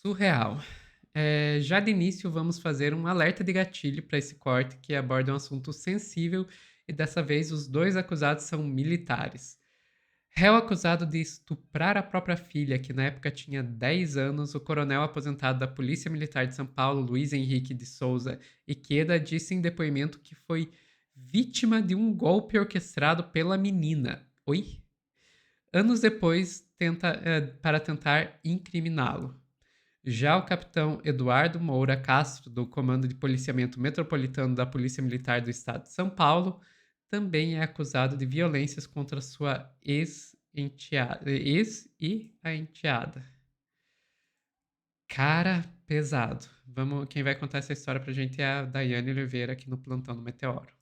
Surreal. Já de início, vamos fazer um alerta de gatilho para esse corte que aborda um assunto sensível e dessa vez os dois acusados são militares. Réu acusado de estuprar a própria filha, que na época tinha 10 anos, o coronel aposentado da Polícia Militar de São Paulo, Luiz Henrique de Souza Iqueda, disse em depoimento que foi vítima de um golpe orquestrado pela menina. Oi? Anos depois, para tentar incriminá-lo. Já o capitão Eduardo Moura Castro, do Comando de Policiamento Metropolitano da Polícia Militar do Estado de São Paulo, também é acusado de violências contra sua ex e a enteada. Cara, pesado. Quem vai contar essa história pra gente é a Daiane Oliveira aqui no Plantão do Meteoro.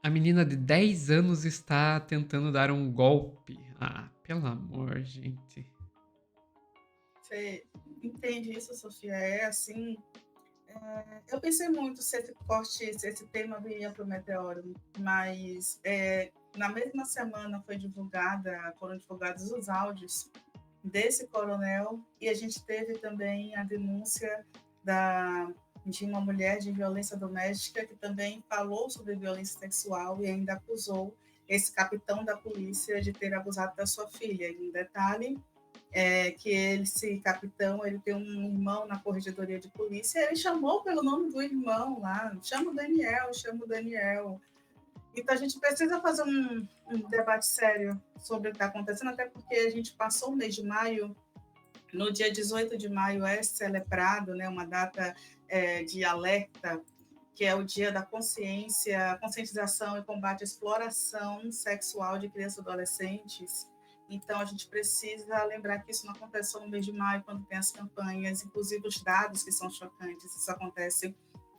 A menina de 10 anos está tentando dar um golpe. Ah, pelo amor, gente. Você entende isso, Sofia? É assim. Eu pensei muito se esse corte, se esse tema viria para o Meteoro, mas na mesma semana foram divulgados os áudios desse coronel e a gente teve também a denúncia de uma mulher de violência doméstica que também falou sobre violência sexual e ainda acusou esse capitão da polícia de ter abusado da sua filha. E um detalhe que esse capitão ele tem um irmão na corregedoria de polícia, ele chamou pelo nome do irmão lá, chama o Daniel. Então a gente precisa fazer um debate sério sobre o que está acontecendo, até porque a gente passou o mês de maio, no dia 18 de maio é celebrado, né, uma data de alerta, que é o dia da conscientização e combate à exploração sexual de crianças e adolescentes. Então, a gente precisa lembrar que isso não acontece só no mês de maio, quando tem as campanhas, inclusive os dados que são chocantes. Isso acontece,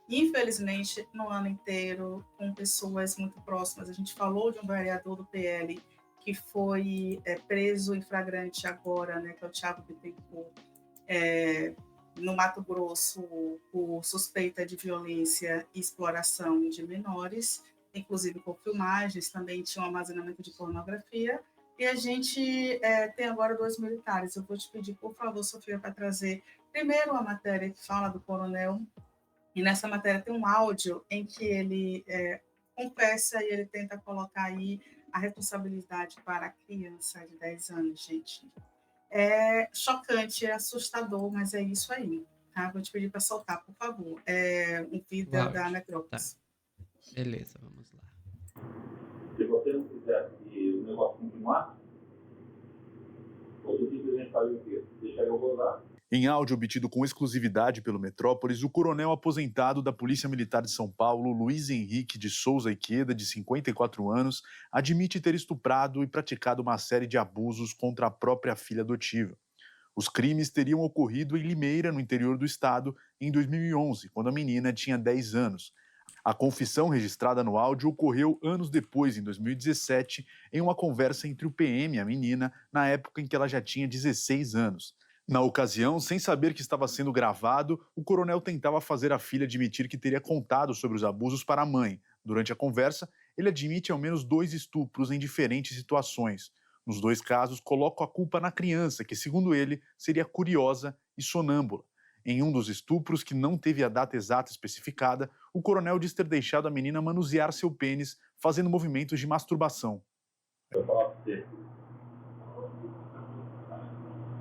infelizmente, no ano inteiro, com pessoas muito próximas. A gente falou de um vereador do PL que foi preso em flagrante agora, né, que é o Thiago Bittencourt, no Mato Grosso, por suspeita de violência e exploração de menores, inclusive por filmagens, também tinha um armazenamento de pornografia. E a gente tem agora dois militares. Eu vou te pedir, por favor, Sofia, para trazer primeiro a matéria que fala do coronel. E nessa matéria tem um áudio em que ele confessa e ele tenta colocar aí a responsabilidade para a criança de 10 anos, gente. É chocante, é assustador, mas é isso aí. Tá? Vou te pedir para soltar, por favor. É um O vídeo da áudio. Tá, Necrópolis. beleza, vamos lá. Se você não quiser que o negócio continuar, você simplesmente faz o quê? Deixa eu rodar. Em áudio obtido com exclusividade pelo Metrópolis, o coronel aposentado da Polícia Militar de São Paulo, Luiz Henrique de Souza Iqueda, de 54 anos, admite ter estuprado e praticado uma série de abusos contra a própria filha adotiva. Os crimes teriam ocorrido em Limeira, no interior do estado, em 2011, quando a menina tinha 10 anos. A confissão registrada no áudio ocorreu anos depois, em 2017, em uma conversa entre o PM e a menina, na época em que ela já tinha 16 anos. Na ocasião, sem saber que estava sendo gravado, o coronel tentava fazer a filha admitir que teria contado sobre os abusos para a mãe. Durante a conversa, ele admite ao menos 2 estupros em diferentes situações. Nos 2 casos, coloca a culpa na criança, que, segundo ele, seria curiosa e sonâmbula. Em um dos estupros, que não teve a data exata especificada, o coronel diz ter deixado a menina manusear seu pênis, fazendo movimentos de masturbação. Eu falo pra você.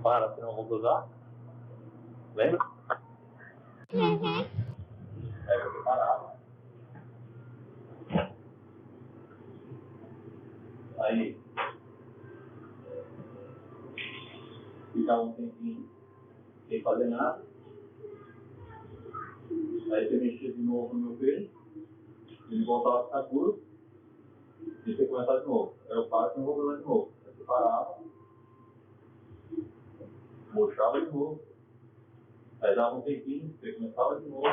Para, senão eu vou gozar. Lembra? Uhum. Aí você parava. Aí ficava um tempinho sem fazer nada. Aí você mexia de novo no meu pênis. Ele voltava a ficar duro. E você começava de novo. Aí eu paro e não vou gozar de novo. Aí você parava. Mochava de novo. Aí dava um tempinho, você começava de novo.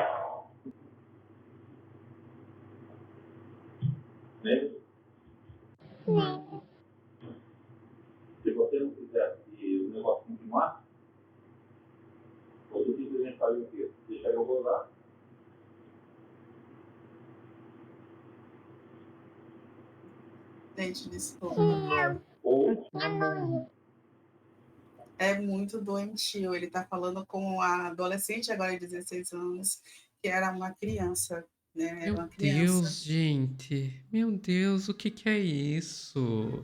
Lembra? Não. Se você não quiser que o negócio continuar, você simplesmente faz o quê? Deixa eu gozar. Gente, desculpa. É muito doentio. Ele está falando com a adolescente, agora de 16 anos, que era uma criança, né? Era Meu uma criança. Deus, gente. Meu Deus, o que que é isso?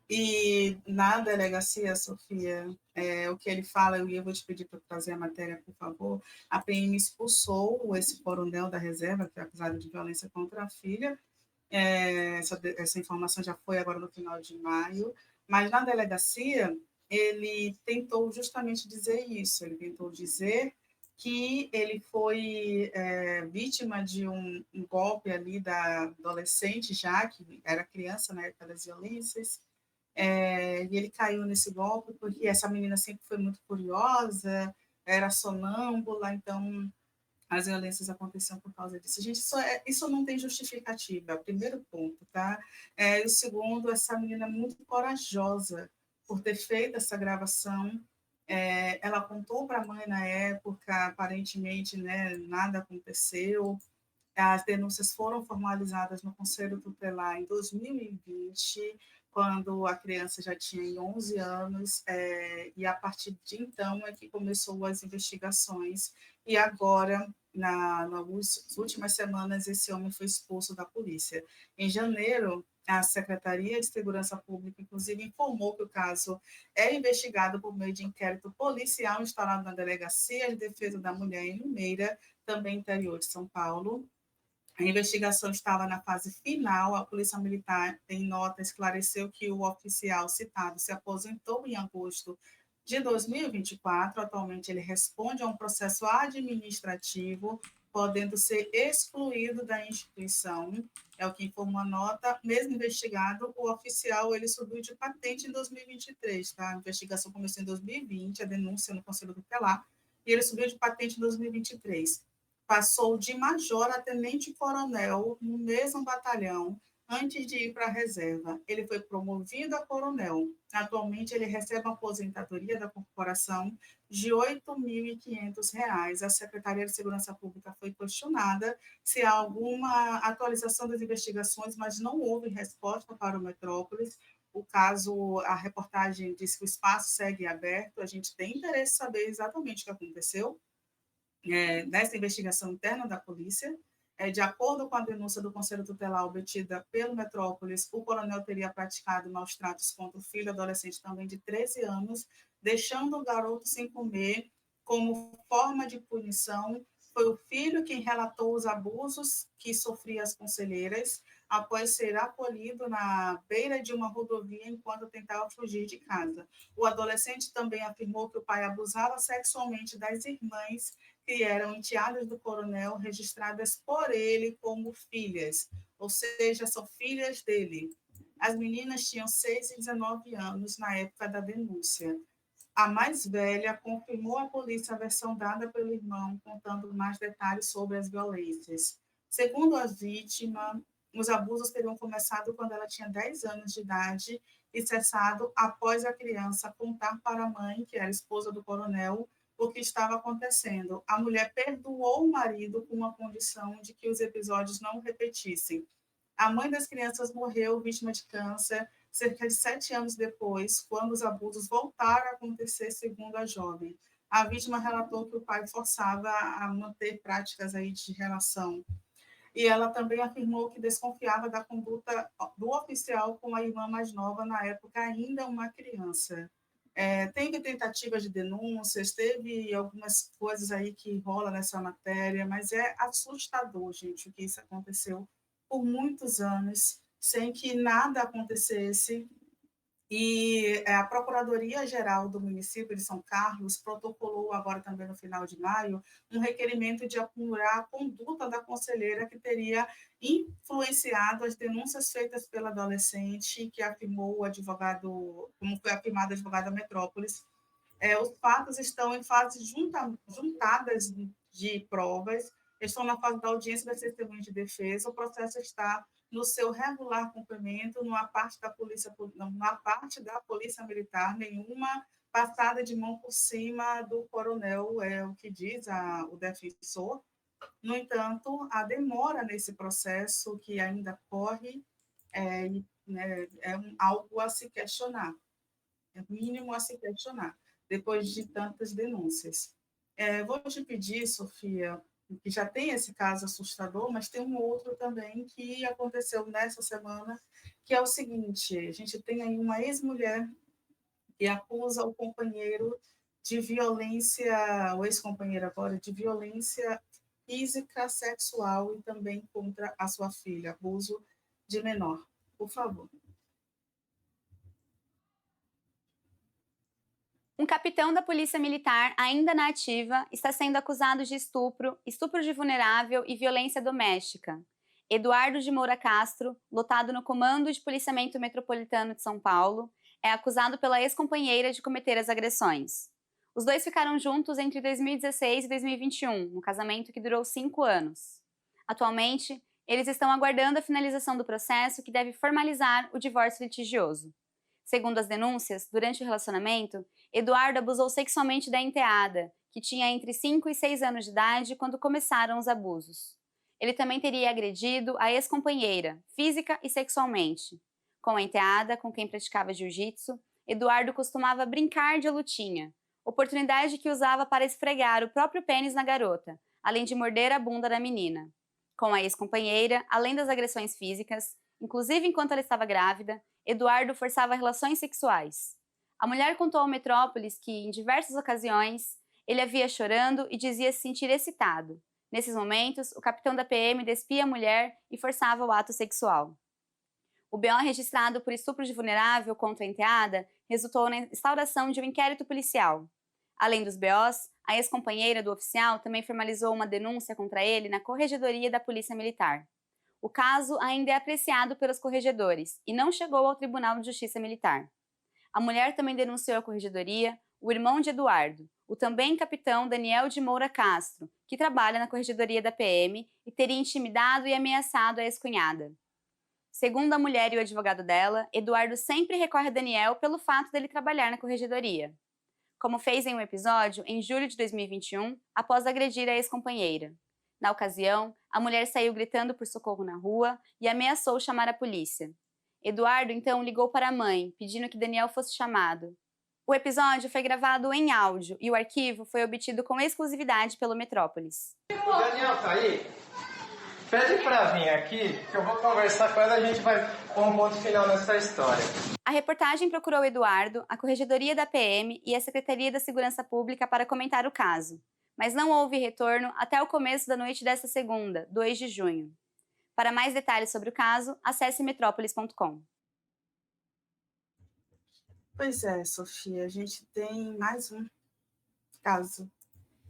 E na delegacia, Sofia, o que ele fala, eu vou te pedir para trazer a matéria, por favor. A PM expulsou esse coronel da reserva, que é acusado de violência contra a filha. Essa informação já foi agora no final de maio, mas na delegacia ele tentou justamente dizer isso. Ele tentou dizer que ele foi vítima de um golpe ali da adolescente, já que era criança na época das violências, e ele caiu nesse golpe porque essa menina sempre foi muito curiosa, era sonâmbula, então as violências aconteciam por causa disso. Gente, isso não tem justificativa, é o primeiro ponto, tá? E o segundo, essa menina é muito corajosa por ter feito essa gravação. Ela contou para a mãe na época, aparentemente, né, nada aconteceu. As denúncias foram formalizadas no Conselho Tutelar em 2020, quando a criança já tinha 11 anos, e a partir de então é que começou as investigações, e agora, nas últimas semanas, esse homem foi expulso da polícia. Em janeiro, a Secretaria de Segurança Pública, inclusive, informou que o caso é investigado por meio de inquérito policial instalado na Delegacia de Defesa da Mulher em Limeira, também interior de São Paulo. A investigação estava na fase final. A Polícia Militar, em nota, esclareceu que o oficial citado se aposentou em agosto de 2024. Atualmente, ele responde a um processo administrativo, podendo ser excluído da instituição. É o que informou a nota. Mesmo investigado, o oficial ele subiu de patente em 2023. Tá? A investigação começou em 2020, a denúncia no Conselho Tutelar, e ele subiu de patente em 2023. Passou de major a tenente-coronel no mesmo batalhão, antes de ir para a reserva. Ele foi promovido a coronel. Atualmente, ele recebe uma aposentadoria da corporação de R$ 8.500. A Secretaria de Segurança Pública foi questionada se há alguma atualização das investigações, mas não houve resposta para o Metrópolis. O caso, a reportagem diz que o espaço segue aberto. A gente tem interesse em saber exatamente o que aconteceu nessa investigação interna da polícia. De acordo com a denúncia do Conselho Tutelar obtida pelo Metrópolis, o coronel teria praticado maus tratos contra o filho adolescente também de 13 anos, deixando o garoto sem comer. Como forma de punição, foi o filho quem relatou os abusos que sofria as conselheiras após ser acolhido na beira de uma rodovia enquanto tentava fugir de casa. O adolescente também afirmou que o pai abusava sexualmente das irmãs que eram enteadas do coronel, registradas por ele como filhas, ou seja, são filhas dele. As meninas tinham 6 e 19 anos na época da denúncia. A mais velha confirmou à polícia a versão dada pelo irmão, contando mais detalhes sobre as violências. Segundo a vítima, os abusos teriam começado quando ela tinha 10 anos de idade e cessado após a criança contar para a mãe, que era esposa do coronel, o que estava acontecendo. A mulher perdoou o marido com uma condição de que os episódios não repetissem. A mãe das crianças morreu vítima de câncer cerca de 7 anos depois, quando os abusos voltaram a acontecer, segundo a jovem. A vítima relatou que o pai forçava a manter práticas aí de relação. E ela também afirmou que desconfiava da conduta do oficial com a irmã mais nova, na época ainda uma criança. Teve tentativas de denúncias, teve algumas coisas aí que rola nessa matéria, mas é assustador, gente, o que isso aconteceu por muitos anos, sem que nada acontecesse. E a Procuradoria-Geral do município de São Carlos protocolou agora também no final de maio um requerimento de apurar a conduta da conselheira que teria influenciado as denúncias feitas pela adolescente, que afirmou o advogado, como foi afirmado o advogado da Metrópolis. Os fatos estão em fases juntadas de provas, estão na fase da audiência das testemunhas de defesa, o processo está no seu regular cumprimento, numa parte da polícia militar, nenhuma passada de mão por cima do coronel, é o que diz o defensor. No entanto, a demora nesse processo que ainda corre algo a se questionar, é o mínimo a se questionar, depois de tantas denúncias. Vou te pedir, Sofia, que já tem esse caso assustador, mas tem um outro também que aconteceu nessa semana, que é o seguinte: a gente tem aí uma ex-mulher que acusa o companheiro de violência, o ex-companheiro agora, de violência física, sexual e também contra a sua filha, abuso de menor. Por favor. Um capitão da Polícia Militar, ainda na ativa, está sendo acusado de estupro, estupro de vulnerável e violência doméstica. Eduardo de Moura Castro, lotado no Comando de Policiamento Metropolitano de São Paulo, é acusado pela ex-companheira de cometer as agressões. Os dois ficaram juntos entre 2016 e 2021, no casamento que durou 5 anos. Atualmente, eles estão aguardando a finalização do processo que deve formalizar o divórcio litigioso. Segundo as denúncias, durante o relacionamento, Eduardo abusou sexualmente da enteada, que tinha entre 5 e 6 anos de idade quando começaram os abusos. Ele também teria agredido a ex-companheira, física e sexualmente. Com a enteada, com quem praticava jiu-jitsu, Eduardo costumava brincar de lutinha, oportunidade que usava para esfregar o próprio pênis na garota, além de morder a bunda da menina. Com a ex-companheira, além das agressões físicas, inclusive enquanto ela estava grávida, Eduardo forçava relações sexuais. A mulher contou ao Metrópolis que, em diversas ocasiões, ele a via chorando e dizia se sentir excitado. Nesses momentos, o capitão da PM despia a mulher e forçava o ato sexual. O BO registrado por estupro de vulnerável contra a enteada resultou na instauração de um inquérito policial. Além dos BOs, a ex-companheira do oficial também formalizou uma denúncia contra ele na Corregedoria da Polícia Militar. O caso ainda é apreciado pelos corregedores e não chegou ao Tribunal de Justiça Militar. A mulher também denunciou à corregedoria o irmão de Eduardo, o também capitão Daniel de Moura Castro, que trabalha na corregedoria da PM e teria intimidado e ameaçado a ex-cunhada. Segundo a mulher e o advogado dela, Eduardo sempre recorre a Daniel pelo fato dele trabalhar na corregedoria. Como fez em um episódio em julho de 2021, após agredir a ex-companheira. Na ocasião, a mulher saiu gritando por socorro na rua e ameaçou chamar a polícia. Eduardo então ligou para a mãe, pedindo que Daniel fosse chamado. O episódio foi gravado em áudio e o arquivo foi obtido com exclusividade pelo Metrópolis. O Daniel tá aí? Pede pra vir aqui, que eu vou conversar com ela e a gente vai pôr um ponto final nessa história. A reportagem procurou Eduardo, a Corregedoria da PM e a Secretaria da Segurança Pública para comentar o caso, mas não houve retorno até o começo da noite desta segunda, 2 de junho. Para mais detalhes sobre o caso, acesse metrópolis.com. Pois é, Sofia, a gente tem mais um caso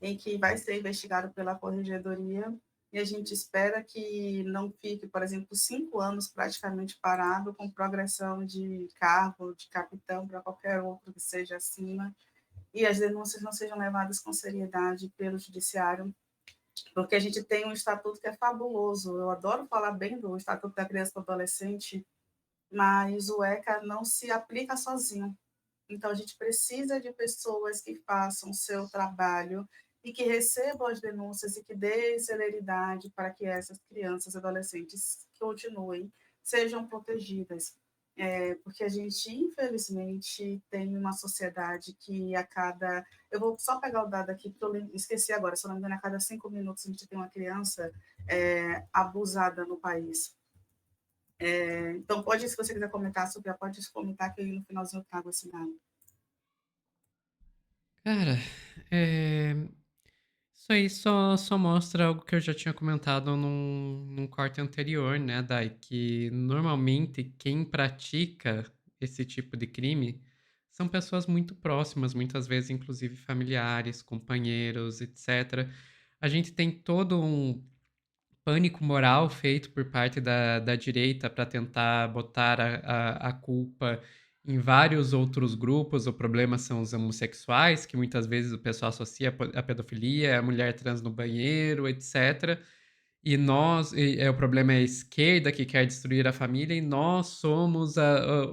em que vai ser investigado pela Corregedoria e a gente espera que não fique, por exemplo, 5 anos praticamente parado com progressão de cargo, de capitão para qualquer outro que seja acima, e as denúncias não sejam levadas com seriedade pelo judiciário, porque a gente tem um estatuto que é fabuloso. Eu adoro falar bem do Estatuto da Criança e do Adolescente, mas o ECA não se aplica sozinho. Então, a gente precisa de pessoas que façam o seu trabalho e que recebam as denúncias e que dêem celeridade para que essas crianças e adolescentes continuem, sejam protegidas. Porque a gente, infelizmente, tem uma sociedade que a cada... Eu vou só pegar o dado aqui, porque eu esqueci agora, se eu não me engano, a cada 5 minutos a gente tem uma criança abusada no país. Então, pode, se você quiser comentar sobre pode comentar que aí no finalzinho eu trago esse dado. Cara, isso aí só mostra algo que eu já tinha comentado num corte anterior, né, Dai? Que normalmente quem pratica esse tipo de crime são pessoas muito próximas, muitas vezes inclusive familiares, companheiros, etc. A gente tem todo um pânico moral feito por parte da direita para tentar botar a culpa em vários outros grupos. O problema são os homossexuais, que muitas vezes o pessoal associa a pedofilia, a mulher trans no banheiro, etc. E o problema é a esquerda que quer destruir a família, e nós somos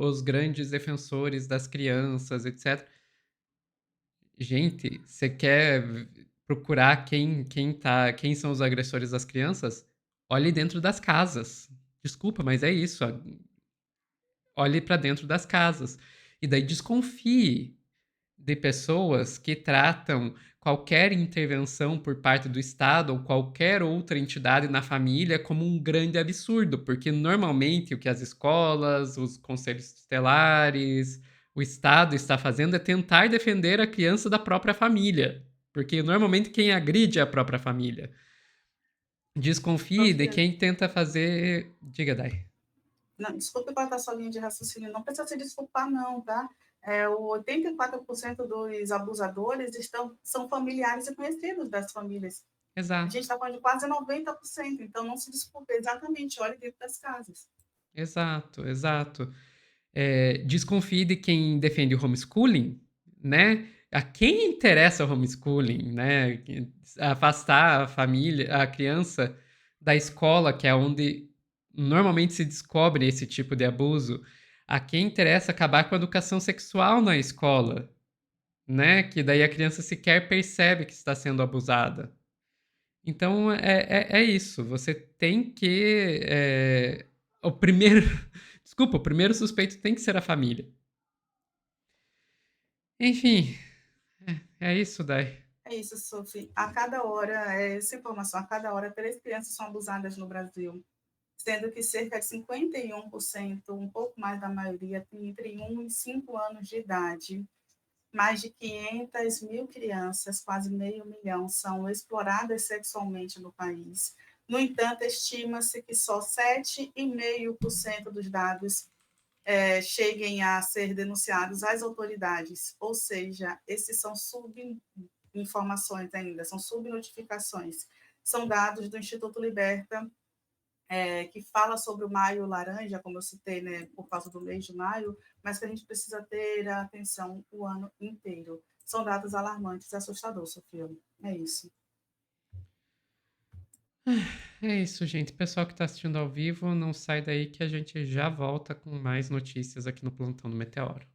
os grandes defensores das crianças, etc. Gente, você quer procurar quem são os agressores das crianças? Olhe dentro das casas. Desculpa, mas é isso. olhe para dentro das casas. E daí desconfie de pessoas que tratam qualquer intervenção por parte do Estado ou qualquer outra entidade na família como um grande absurdo, porque normalmente o que as escolas, os conselhos tutelares, o Estado está fazendo é tentar defender a criança da própria família, porque normalmente quem agride é a própria família. Desconfie de Sofia, quem tenta fazer. Diga, Dai. não, desculpe cortar sua linha de raciocínio, não precisa se desculpar, não, tá? O 84% dos abusadores são familiares e conhecidos das famílias. A Exato, gente está falando de quase 90%, então não se desculpe, exatamente, olhe dentro das casas. exato, exato. Desconfie de quem defende o homeschooling, né? A quem interessa o homeschooling, né? Afastar a família, a criança da escola, que é onde normalmente se descobre esse tipo de abuso. A quem interessa acabar com a educação sexual na escola, né? Que daí a criança sequer percebe que está sendo abusada. Então é isso. Você tem que. O primeiro. Desculpa, o primeiro suspeito tem que ser a família. Enfim, é isso, Dai. É isso, Sophie. A cada hora, essa informação, a cada hora, 3 crianças são abusadas no Brasil, sendo que cerca de 51%, um pouco mais da maioria, tem entre 1 e 5 anos de idade. Mais de 500 mil crianças, quase meio milhão, são exploradas sexualmente no país. No entanto, estima-se que só 7,5% dos dados cheguem a ser denunciados às autoridades, ou seja, esses são subinformações ainda, são subnotificações. São dados do Instituto Liberta, que fala sobre o maio laranja, como eu citei, né, por causa do mês de maio, mas que a gente precisa ter atenção o ano inteiro. São dados alarmantes e assustadores, Sofia. É isso. É isso, gente. Pessoal que está assistindo ao vivo, não sai daí que a gente já volta com mais notícias aqui no Plantão do Meteoro.